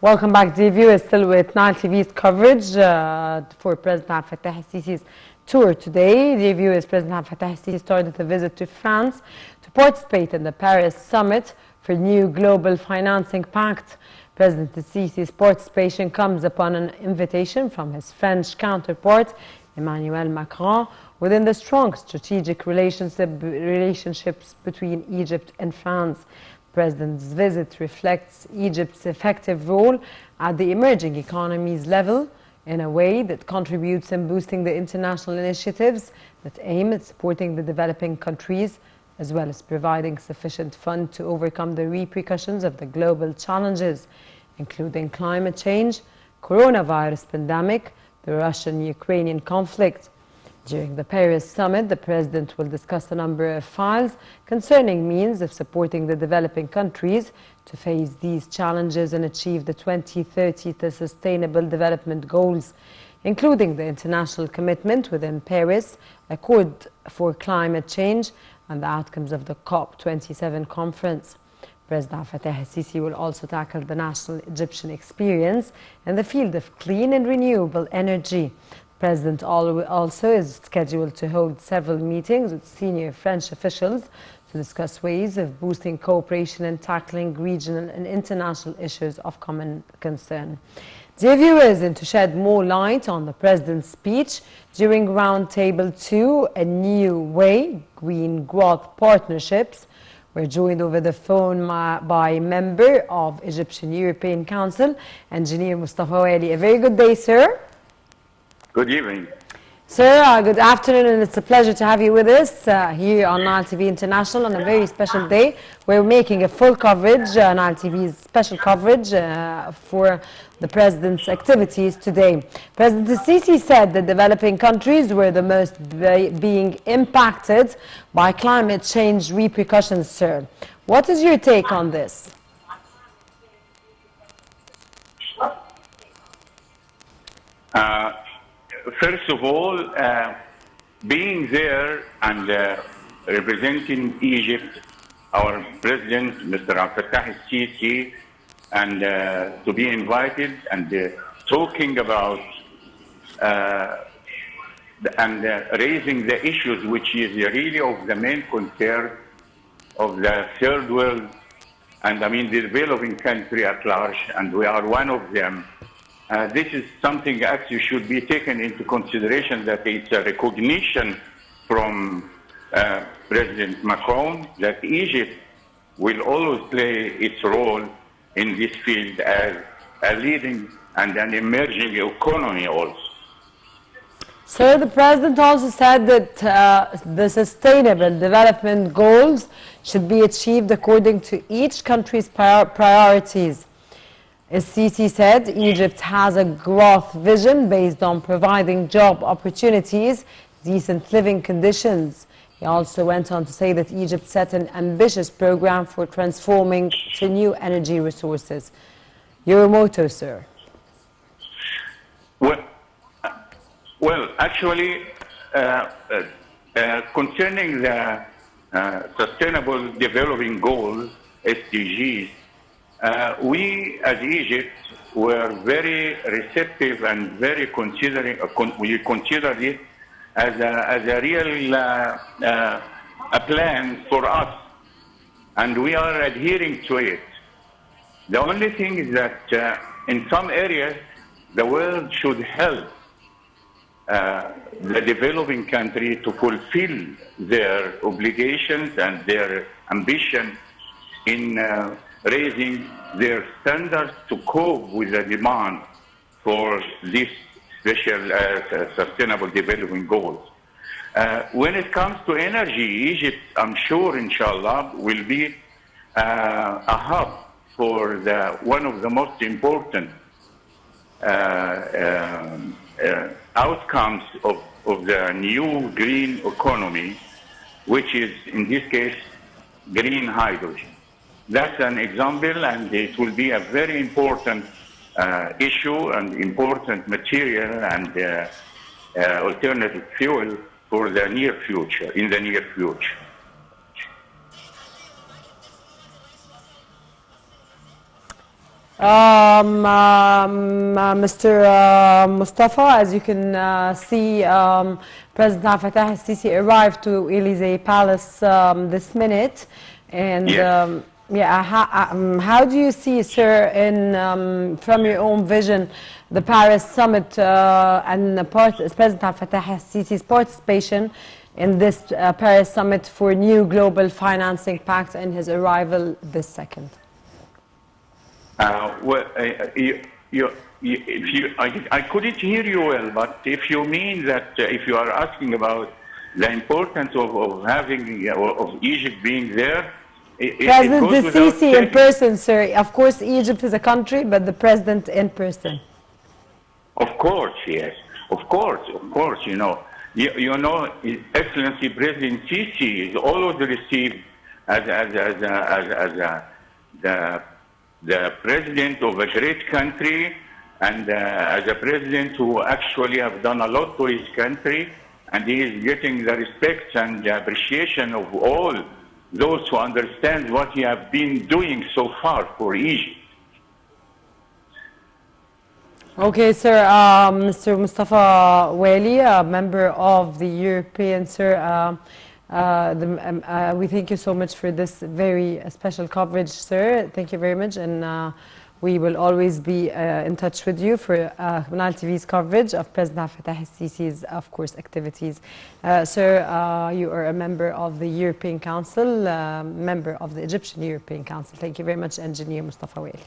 Welcome back, dear viewers. Still with Nile TV's coverage for President Abdel Fattah el-Sisi's tour today. Dear viewers, President Abdel Fattah el-Sisi started a visit to France to participate in the Paris Summit for new global financing pact. President el-Sisi's participation comes upon an invitation from his French counterpart, Emmanuel Macron, within the strong strategic relationships between Egypt and France. The President's visit reflects Egypt's effective role at the emerging economies level in a way that contributes in boosting the international initiatives that aim at supporting the developing countries, as well as providing sufficient funds to overcome the repercussions of the global challenges, including climate change, coronavirus pandemic, the Russian-Ukrainian conflict. During the Paris Summit, the President will discuss a number of files concerning means of supporting the developing countries to face these challenges and achieve the 2030 Sustainable Development Goals, including the international commitment within Paris, Accord for Climate Change, and the outcomes of the COP27 conference. President Abdel Fattah el-Sisi will also tackle the national Egyptian experience in the field of clean and renewable energy. The President also is scheduled to hold several meetings with senior French officials to discuss ways of boosting cooperation and tackling regional and international issues of common concern. Dear viewers, and to shed more light on the President's speech during Roundtable 2, A New Way, Green Growth Partnerships, we're joined over the phone by member of Egyptian European Council, Engineer Mustafa Wali. A very good day, sir. Good evening. Sir, good afternoon, and it's a pleasure to have you with us here on Nile TV International on a very special day. We're making a full coverage, Nile TV's special coverage for the President's activities today. President el-Sisi said that developing countries were the most being impacted by climate change repercussions, sir. What is your take on this? First of all, being there and representing Egypt, our President, Mr. Abdel Fattah el-Sisi, and to be invited and talking about and raising the issues which is really of the main concern of the third world, and I mean the developing country at large, and we are one of them. This is something actually should be taken into consideration, that it's a recognition from President Macron that Egypt will always play its role in this field as a leading and an emerging economy also. Sir, the President also said that the Sustainable Development Goals should be achieved according to each country's priorities. As Sisi said, Egypt has a growth vision based on providing job opportunities, decent living conditions. He also went on to say that Egypt set an ambitious program for transforming to new energy resources. Your motto, sir? Well, actually, concerning the Sustainable Development Goals, SDGs, we as Egypt were very receptive and very considering. We considered it as a real a plan for us, and we are adhering to it. The only thing is that in some areas the world should help the developing country to fulfill their obligations and their ambition in raising their standards to cope with the demand for these special sustainable development goals. When it comes to energy, Egypt, I'm sure, inshallah, will be a hub for one of the most important outcomes of the new green economy, which is, in this case, green hydrogen. That's an example, and it will be a very important issue and important material and alternative fuel for the near future, in the near future. Mr. Mustafa, as you can see, President Abdel Fattah el-Sisi arrived to Elysee Palace this minute. And Yes. how do you see, sir, from your own vision, the Paris summit and President Abdel Fattah el-Sisi's participation in this Paris summit for new global financing pact and his arrival this second? I couldn't hear you well, but if you mean that, if you are asking about the importance of having of Egypt being there, President goes without Sisi in saying. person, sir. Of course, Egypt is a country, but the president in person. Of course, yes. Of course. You know, His Excellency President Sisi is always received as the president of a great country, and as a president who actually have done a lot for his country, and he is getting the respect and the appreciation of all those who understand what he have been doing so far for Egypt. Okay, sir. Mr. Mustafa Wali, a member of the European, sir. We thank you so much for this very special coverage, sir. Thank you very much, and we will always be in touch with you for Canal TV's coverage of President Fattah el-Sisi's, of course, activities. Sir, you are a member of the European Council, member of the Egyptian European Council. Thank you very much, Engineer Mustafa Wali.